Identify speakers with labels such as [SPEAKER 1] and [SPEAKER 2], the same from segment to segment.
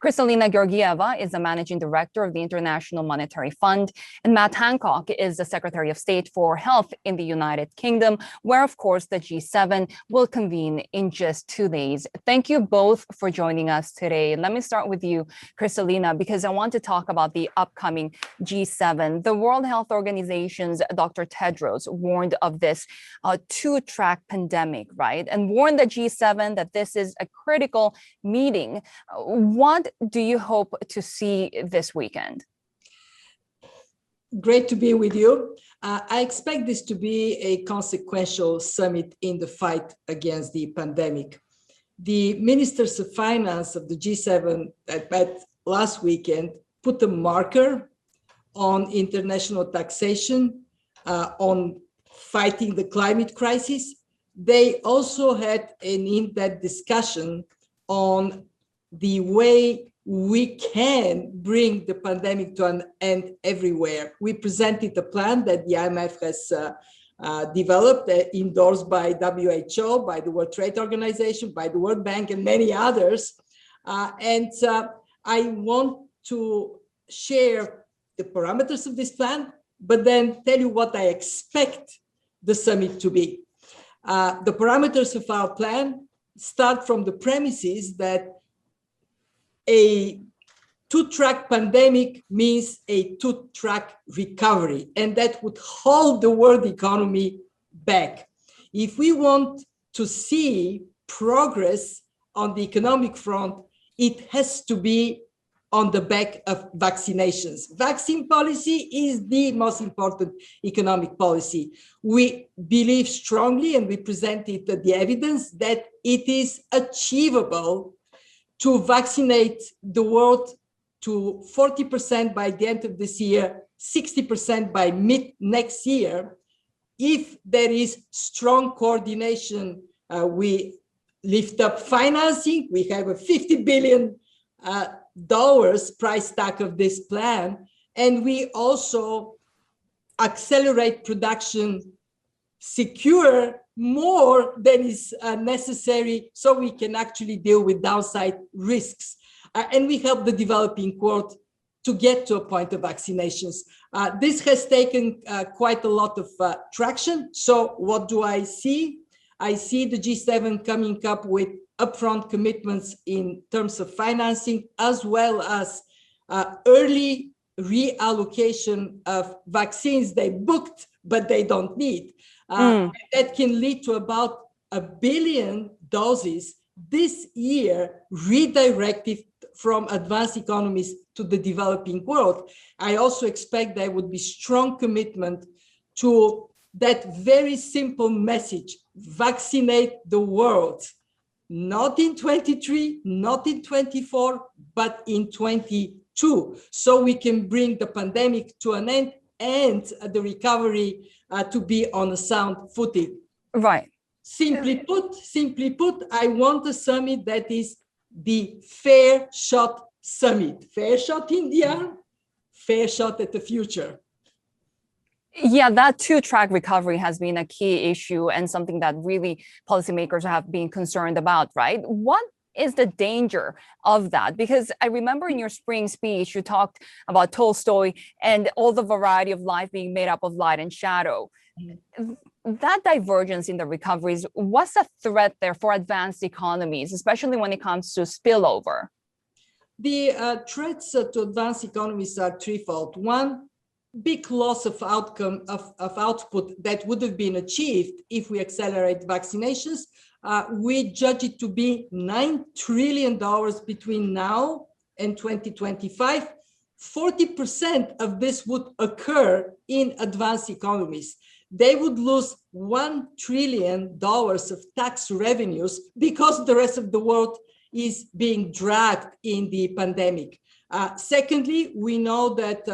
[SPEAKER 1] Kristalina Georgieva is the managing director of the International Monetary Fund, and Matt Hancock is the Secretary of State for Health in the United Kingdom, where, of course, the G7 will convene in just 2 days. Thank you both for joining us today. Let me start with you, Kristalina, because I want to talk about the upcoming G7. The World Health Organization's Dr. Tedros warned of this two-track pandemic, right? And warned the G7 that this is a critical meeting. What do you hope to see this weekend?
[SPEAKER 2] Great to be with you. I expect this to be a consequential summit in the fight against the pandemic. The ministers of finance of the G7 that met last weekend put a marker on international taxation, on fighting the climate crisis. They also had an in-depth discussion on the way we can bring the pandemic to an end everywhere. We presented a plan that the IMF has developed, endorsed by WHO, by the World Trade Organization, by the World Bank, and many others. I want to share the parameters of this plan, but then tell you what I expect the summit to be. The parameters of our plan start from the premises that a two-track pandemic means a two-track recovery, and that would hold the world economy back. If we want to see progress on the economic front, it has to be on the back of vaccinations. Vaccine policy is the most important economic policy. We believe strongly, and we presented the evidence, that it is achievable to vaccinate the world to 40% by the end of this year, 60% by mid next year. If there is strong coordination, we lift up financing. We have a $50 billion price tag of this plan. And we also accelerate production, secure more than is necessary so we can actually deal with downside risks. And we help the developing world to get to a point of vaccinations. This has taken quite a lot of traction. So what do I see? I see the G7 coming up with upfront commitments in terms of financing, as well as early reallocation of vaccines they booked, but they don't need. That can lead to about 1 billion doses this year redirected from advanced economies to the developing world. I also expect there would be strong commitment to that very simple message: vaccinate the world, not in 23, not in 24, but in 22, so we can bring the pandemic to an end and the recovery to be on a sound footing.
[SPEAKER 1] Right.
[SPEAKER 2] Simply put, I want a summit that is the fair shot summit. Fair shot in the arm, fair shot at the future.
[SPEAKER 1] Yeah, that two-track recovery has been a key issue and something that really policymakers have been concerned about, right? What is the danger of that? Because I remember in your spring speech, you talked about Tolstoy and all the variety of life being made up of light and shadow. That divergence in the recoveries, what's the threat there for advanced economies, especially when it comes to spillover?
[SPEAKER 2] The threats to advanced economies are threefold. One, big loss of output that would have been achieved if we accelerate vaccinations. We judge it to be $9 trillion between now and 2025. 40% of this would occur in advanced economies. They would lose $1 trillion of tax revenues because the rest of the world is being dragged in the pandemic. Secondly, we know that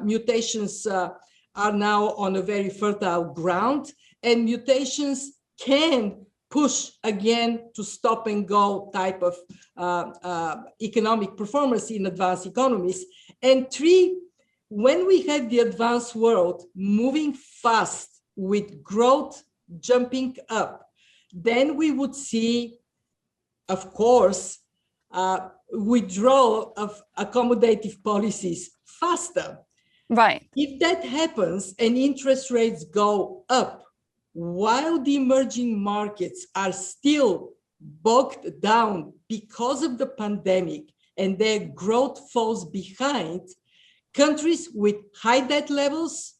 [SPEAKER 2] mutations are now on a very fertile ground, and mutations can push again to stop and go type of economic performance in advanced economies. And three, when we have the advanced world moving fast with growth jumping up, then we would see, of course, withdrawal of accommodative policies faster.
[SPEAKER 1] Right.
[SPEAKER 2] If that happens and interest rates go up, while the emerging markets are still bogged down because of the pandemic and their growth falls behind, countries with high debt levels,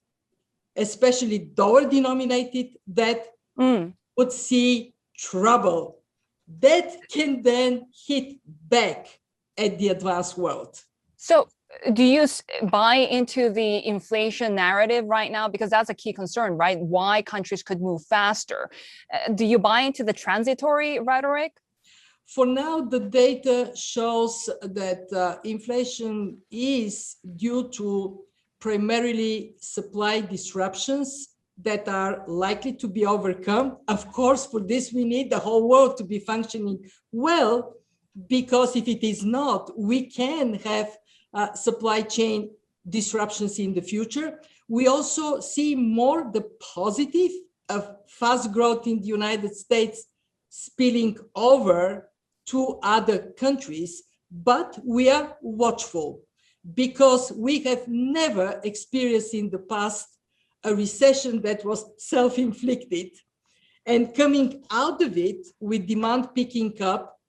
[SPEAKER 2] especially dollar-denominated debt, would see trouble. That can then hit back at the advanced world.
[SPEAKER 1] So do you buy into the inflation narrative right now? Because that's a key concern, right? Why countries could move faster. Do you buy into the transitory rhetoric?
[SPEAKER 2] For now, the data shows that inflation is due to primarily supply disruptions that are likely to be overcome. Of course, for this, we need the whole world to be functioning well, because if it is not, we can have supply chain disruptions in the future. We also see more the positive of fast growth in the United States spilling over to other countries, but we are watchful because we have never experienced in the past a recession that was self-inflicted. And coming out of it with demand picking up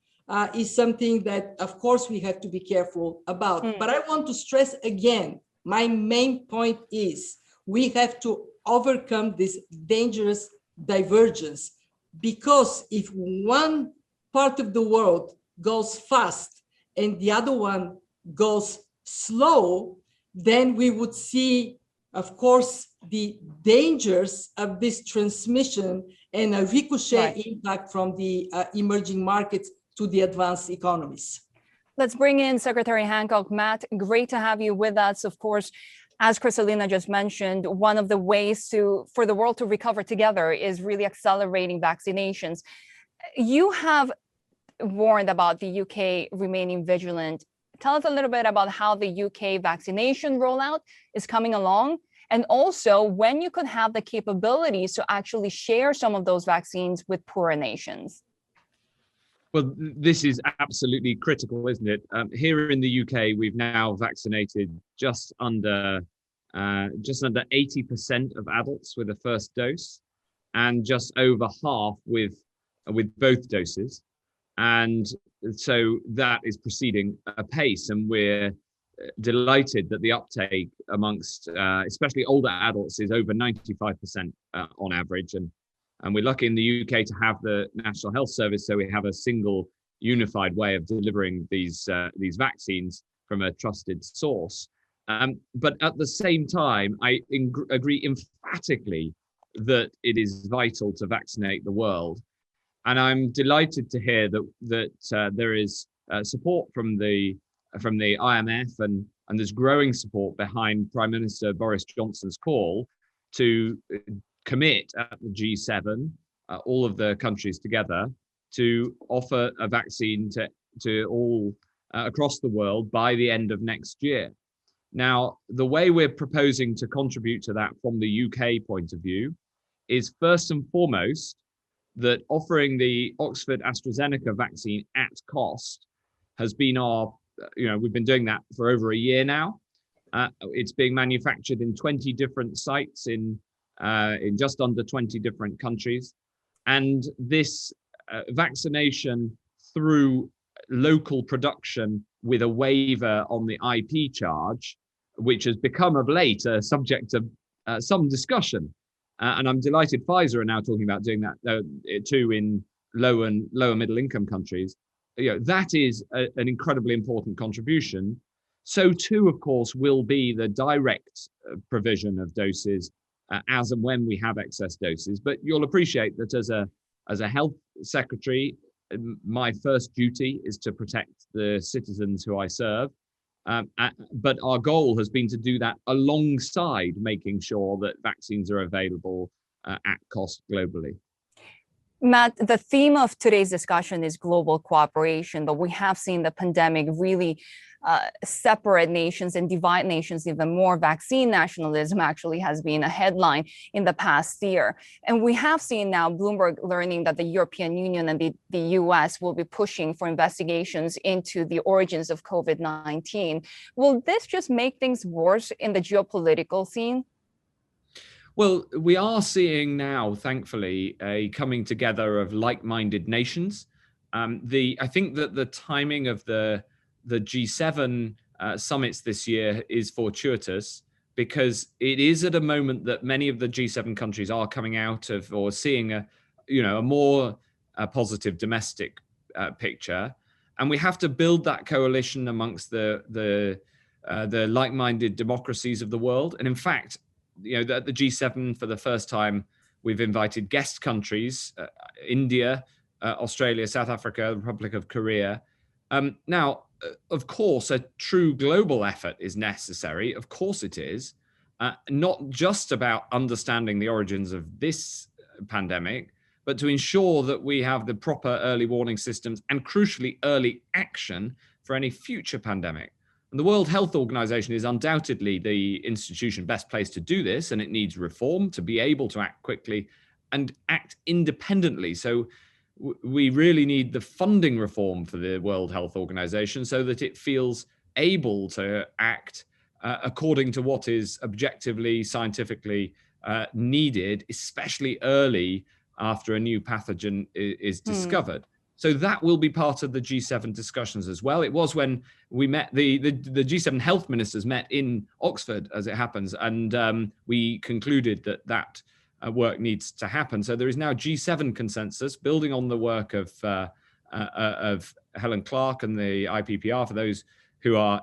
[SPEAKER 2] is something that, of course, we have to be careful about. But I want to stress again, my main point is we have to overcome this dangerous divergence, because if one part of the world goes fast and the other one goes slow, then we would see, of course, the dangers of this transmission and a ricochet impact from the emerging markets to the advanced economies.
[SPEAKER 1] Let's bring in Secretary Hancock. Matt, great to have you with us. Of course, as Kristalina just mentioned, one of the ways for the world to recover together is really accelerating vaccinations. You have warned about the UK remaining vigilant. Tell us a little bit about how the UK vaccination rollout is coming along, and also when you could have the capabilities to actually share some of those vaccines with poorer nations.
[SPEAKER 3] Well, this is absolutely critical, isn't it? Here in the UK, we've now vaccinated just under 80% of adults with a first dose, and just over half with both doses. And so that is proceeding apace, and we're delighted that the uptake amongst especially older adults is over 95% on average. And we're lucky in the UK to have the National Health Service, so we have a single unified way of delivering these vaccines from a trusted source. But at the same time, I agree emphatically that it is vital to vaccinate the world. And I'm delighted to hear that there is support from the IMF, and there's growing support behind Prime Minister Boris Johnson's call to commit at the G7, all of the countries together, to offer a vaccine to all across the world by the end of next year. Now, the way we're proposing to contribute to that from the UK point of view is first and foremost that offering the Oxford AstraZeneca vaccine at cost has been we've been doing that for over a year now. It's being manufactured in 20 different sites in just under 20 different countries. And this vaccination through local production with a waiver on the IP charge, which has become of late a subject of some discussion. And I'm delighted Pfizer are now talking about doing that too in low and lower middle income countries. That is an incredibly important contribution. So too, of course, will be the direct provision of doses as and when we have excess doses. But you'll appreciate that as a health secretary, my first duty is to protect the citizens who I serve. But our goal has been to do that alongside making sure that vaccines are available at cost globally.
[SPEAKER 1] Matt, the theme of today's discussion is global cooperation, but we have seen the pandemic really separate nations and divide nations even more. Vaccine nationalism actually has been a headline in the past year. And we have seen now Bloomberg learning that the European Union and the US will be pushing for investigations into the origins of COVID-19. Will this just make things worse in the geopolitical scene?
[SPEAKER 3] Well, we are seeing now, thankfully, a coming together of like-minded nations. I think that the timing of the G7 summits this year is fortuitous, because it is at a moment that many of the G7 countries are coming out of or seeing a more positive domestic picture, and we have to build that coalition amongst the like-minded democracies of the world. And in fact, at the G7 for the first time, we've invited guest countries, India, Australia, South Africa, the Republic of Korea. Now, of course, a true global effort is necessary. Of course it is. Not just about understanding the origins of this pandemic, but to ensure that we have the proper early warning systems and, crucially, early action for any future pandemic. And the World Health Organization is undoubtedly the institution best placed to do this, and it needs reform to be able to act quickly and act independently. So we really need the funding reform for the World Health Organization so that it feels able to act according to what is objectively, scientifically needed, especially early after a new pathogen is discovered. So that will be part of the G7 discussions as well. It was when we met, the G7 health ministers met in Oxford, as it happens, and we concluded that work needs to happen. So there is now G7 consensus, building on the work of Helen Clark and the IPPR, for those who are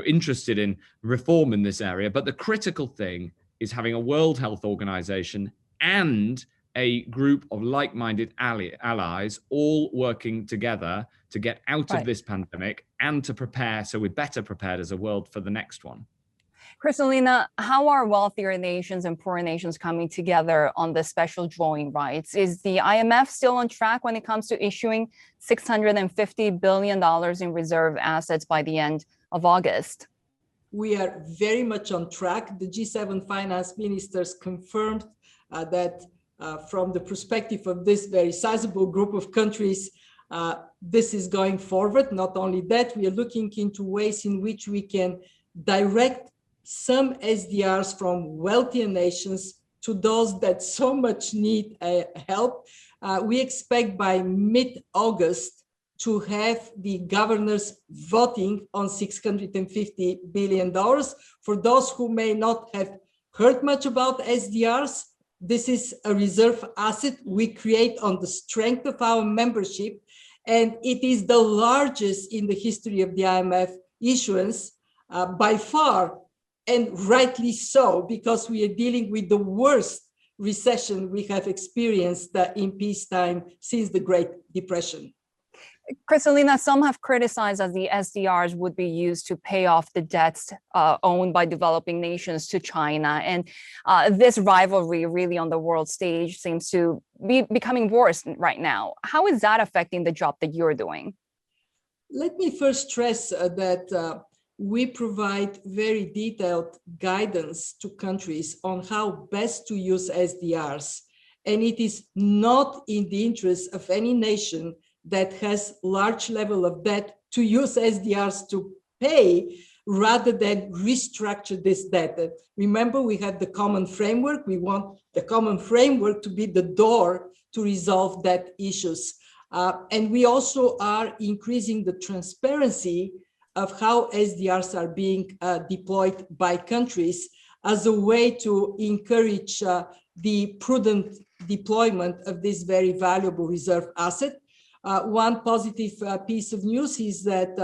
[SPEAKER 3] interested in reform in this area. But the critical thing is having a World Health Organization and a group of like-minded allies all working together to get out of this pandemic and to prepare so we're better prepared as a world for the next one.
[SPEAKER 1] Kristalina, how are wealthier nations and poorer nations coming together on the special drawing rights? Is the IMF still on track when it comes to issuing $650 billion in reserve assets by the end of August?
[SPEAKER 2] We are very much on track. The G7 finance ministers confirmed that from the perspective of this very sizable group of countries, this is going forward. Not only that, we are looking into ways in which we can direct some SDRs from wealthier nations to those that so much need help. We expect by mid-August to have the governors voting on $650 billion. For those who may not have heard much about SDRs, this is a reserve asset we create on the strength of our membership, and it is the largest in the history of the IMF issuance by far, and rightly so, because we are dealing with the worst recession we have experienced in peacetime since the Great Depression.
[SPEAKER 1] Kristalina, some have criticized that the SDRs would be used to pay off the debts owned by developing nations to China. And this rivalry really on the world stage seems to be becoming worse right now. How is that affecting the job that you're doing?
[SPEAKER 2] Let me first stress that we provide very detailed guidance to countries on how best to use SDRs. And it is not in the interest of any nation that has large level of debt to use SDRs to pay rather than restructure this debt. Remember, we had the common framework. We want the common framework to be the door to resolve debt issues. And we also are increasing the transparency of how SDRs are being deployed by countries as a way to encourage the prudent deployment of this very valuable reserve asset. One positive piece of news is that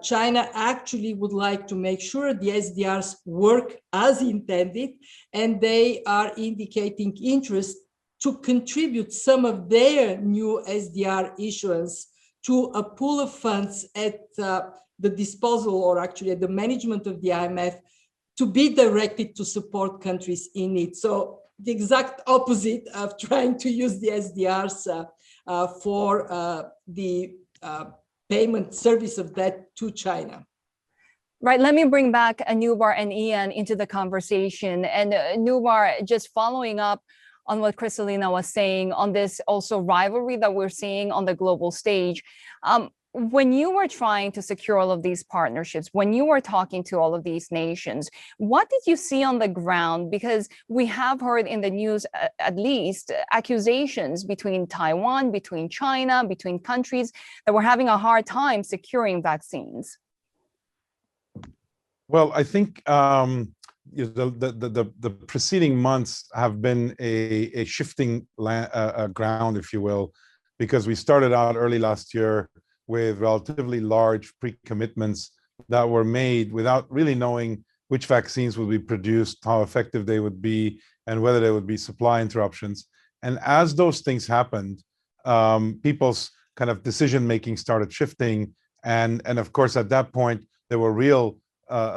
[SPEAKER 2] China actually would like to make sure the SDRs work as intended, and they are indicating interest to contribute some of their new SDR issuance to a pool of funds at the disposal, or actually at the management of the IMF, to be directed to support countries in need. So the exact opposite of trying to use the SDRs for the payment service of debt to China.
[SPEAKER 1] Right. Let me bring back Nubar and Ian into the conversation. And Nubar, just following up on what Kristalina was saying on this also rivalry that we're seeing on the global stage. When you were trying to secure all of these partnerships, when you were talking to all of these nations, what did you see on the ground? Because we have heard in the news, at least, accusations between Taiwan, between China, between countries that were having a hard time securing vaccines.
[SPEAKER 4] Well, I think the preceding months have been a shifting ground, if you will, because we started out early last year with relatively large pre-commitments that were made without really knowing which vaccines would be produced, how effective they would be, and whether there would be supply interruptions. And as those things happened, people's kind of decision-making started shifting. And of course, at that point, there were real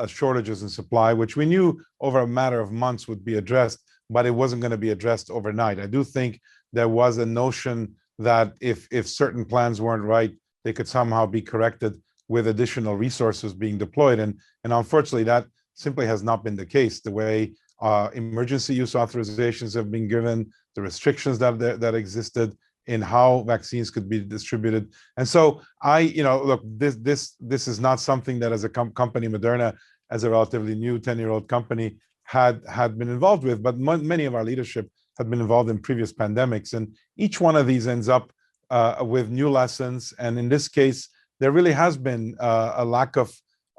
[SPEAKER 4] shortages in supply, which we knew over a matter of months would be addressed, but it wasn't going to be addressed overnight. I do think there was a notion that if certain plans weren't right, they could somehow be corrected with additional resources being deployed. And unfortunately, that simply has not been the case. The way emergency use authorizations have been given, the restrictions that existed in how vaccines could be distributed. And so look, this is not something that as a company, Moderna, as a relatively new 10-year-old company, had been involved with, but many of our leadership have been involved in previous pandemics. And each one of these ends up with new lessons. And in this case, there really has been a lack of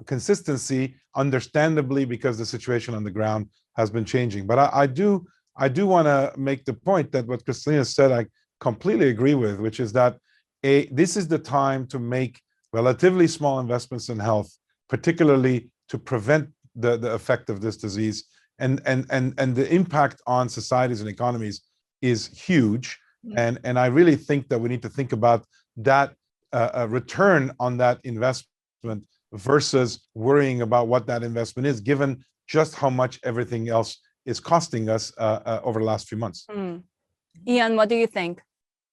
[SPEAKER 4] consistency, understandably, because the situation on the ground has been changing. But I do want to make the point that what Kristalina said, I completely agree with, which is that this is the time to make relatively small investments in health, particularly to prevent the effect of this disease. And the impact on societies and economies is huge. And I really think that we need to think about that return on that investment versus worrying about what that investment is, given just how much everything else is costing us over the last few months.
[SPEAKER 1] Ian, what do you think?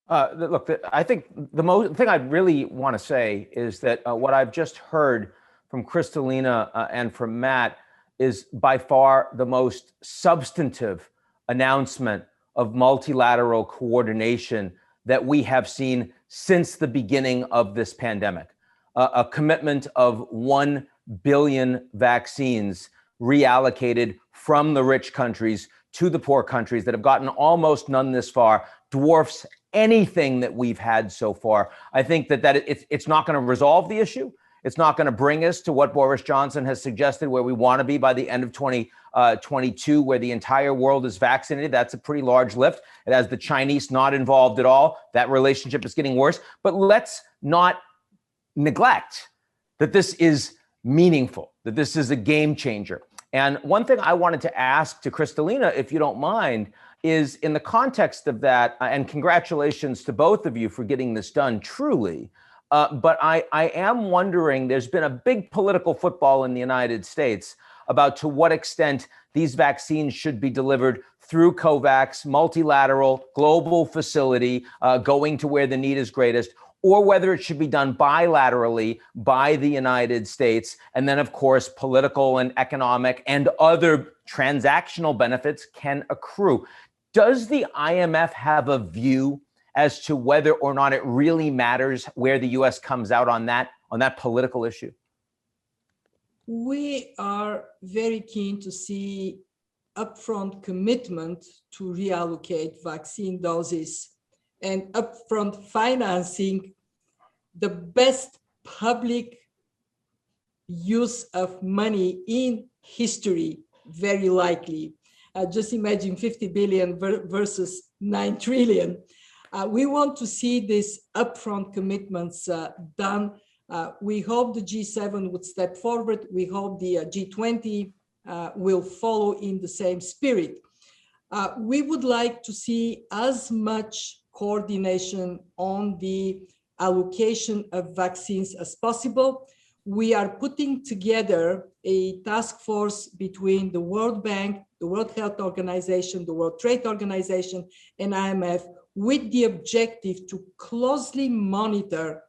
[SPEAKER 5] Look, I think the thing I really want to say is that what I've just heard from Kristalina and from Matt is by far the most substantive announcement of multilateral coordination that we have seen since the beginning of this pandemic. A commitment of 1 billion vaccines reallocated from the rich countries to the poor countries that have gotten almost none this far dwarfs anything that we've had so far. I think that it's not going to resolve the issue. It's not going to bring us to what Boris Johnson has suggested, where we want to be by the end of 2022, where the entire world is vaccinated. That's a pretty large lift. It has the Chinese not involved at all. That relationship is getting worse. But let's not neglect that this is meaningful, that this is a game changer. And one thing I wanted to ask to Kristalina, if you don't mind, is in the context of that, and congratulations to both of you for getting this done, truly. But I am wondering, there's been a big political football in the United States about to what extent these vaccines should be delivered through COVAX, multilateral, global facility, going to where the need is greatest, or whether it should be done bilaterally by the United States. And then, of course, political and economic and other transactional benefits can accrue. Does the IMF have a view as to whether or not it really matters where the U.S. comes out on that political issue?
[SPEAKER 2] We are very keen to see upfront commitment to reallocate vaccine doses and upfront financing, the best public use of money in history, very likely. Just imagine 50 billion versus 9 trillion. We want to see these upfront commitments done. We hope the G7 would step forward. We hope the G20 will follow in the same spirit. We would like to see as much coordination on the allocation of vaccines as possible. we are putting together a task force between the World Bank, the World Health Organization, the World Trade Organization, and IMF, with the objective to closely monitor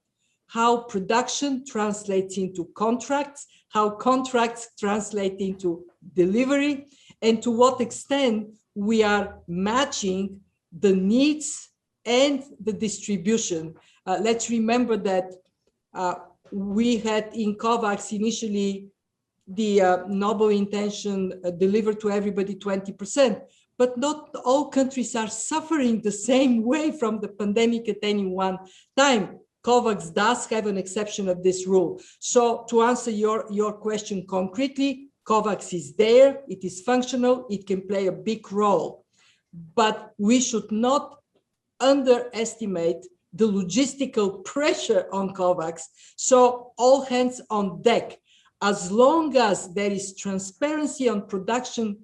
[SPEAKER 2] how production translates into contracts, how contracts translate into delivery, and to what extent we are matching the needs and the distribution. Let's remember that we had in COVAX initially the noble intention delivered to everybody 20%, but not all countries are suffering the same way from the pandemic at any one time. COVAX does have an exception of this rule. So to answer your question concretely, COVAX is there, it is functional, it can play a big role, but we should not underestimate the logistical pressure on COVAX. So all hands on deck. As long as there is transparency on production,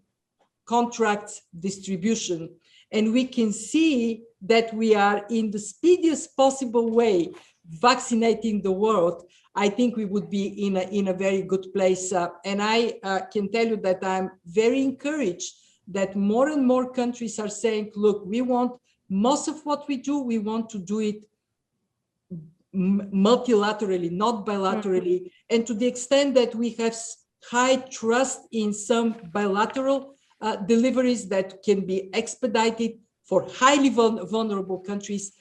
[SPEAKER 2] contracts, distribution, and we can see that we are in the speediest possible way vaccinating the world, I think we would be in a very good place. And I can tell you that I'm very encouraged that more and more countries are saying, look, we want most of what we do, we want to do it multilaterally, not bilaterally. And to the extent that we have high trust in some bilateral deliveries that can be expedited for highly vulnerable countries,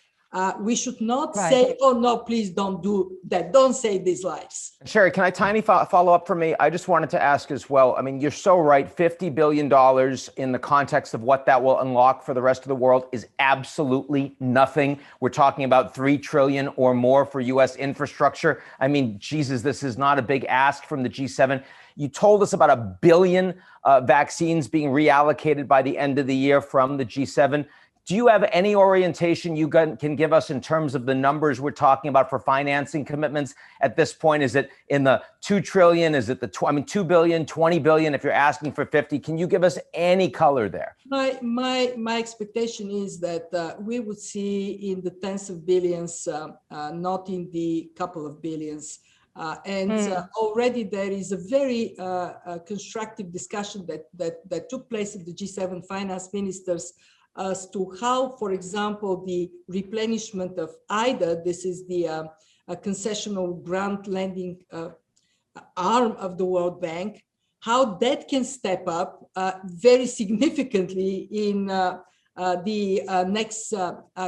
[SPEAKER 2] we should not say, oh, no, please don't do that. Don't save these lives.
[SPEAKER 5] Shery, can I tiny follow up for me? I just wanted to ask as well. I mean, you're so right. $50 billion in the context of what that will unlock for the rest of the world is absolutely nothing. We're talking about $3 trillion or more for U.S. infrastructure. I mean, Jesus, this is not a big ask from the G7. You told us about 1 billion vaccines being reallocated by the end of the year from the G7. Do you have any orientation you can give us in terms of the numbers we're talking about for financing commitments at this point? Is it in the 2 trillion? Is it the 2 billion, 20 billion? If you're asking for 50, can you give us any color there?
[SPEAKER 2] My expectation is that we would see in the tens of billions, not in the couple of billions. Already there is a very constructive discussion that took place at the G7 finance ministers as to how, for example, the replenishment of IDA, this is the concessional grant lending arm of the World Bank, how that can step up very significantly in the next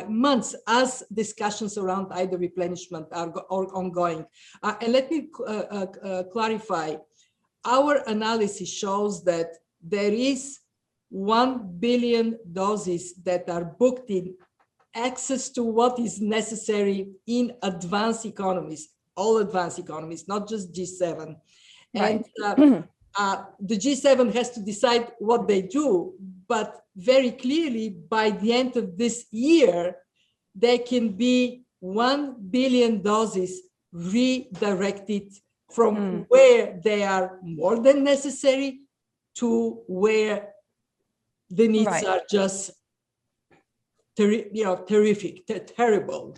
[SPEAKER 2] months as discussions around IDA replenishment are ongoing. And let me clarify, our analysis shows that there is 1 billion doses that are booked in access to what is necessary in advanced economies, all advanced economies, not just G7. Right. And the G7 has to decide what they do, but very clearly by the end of this year, there can be 1 billion doses redirected from where they are more than necessary to where the needs are just terrific, terrible.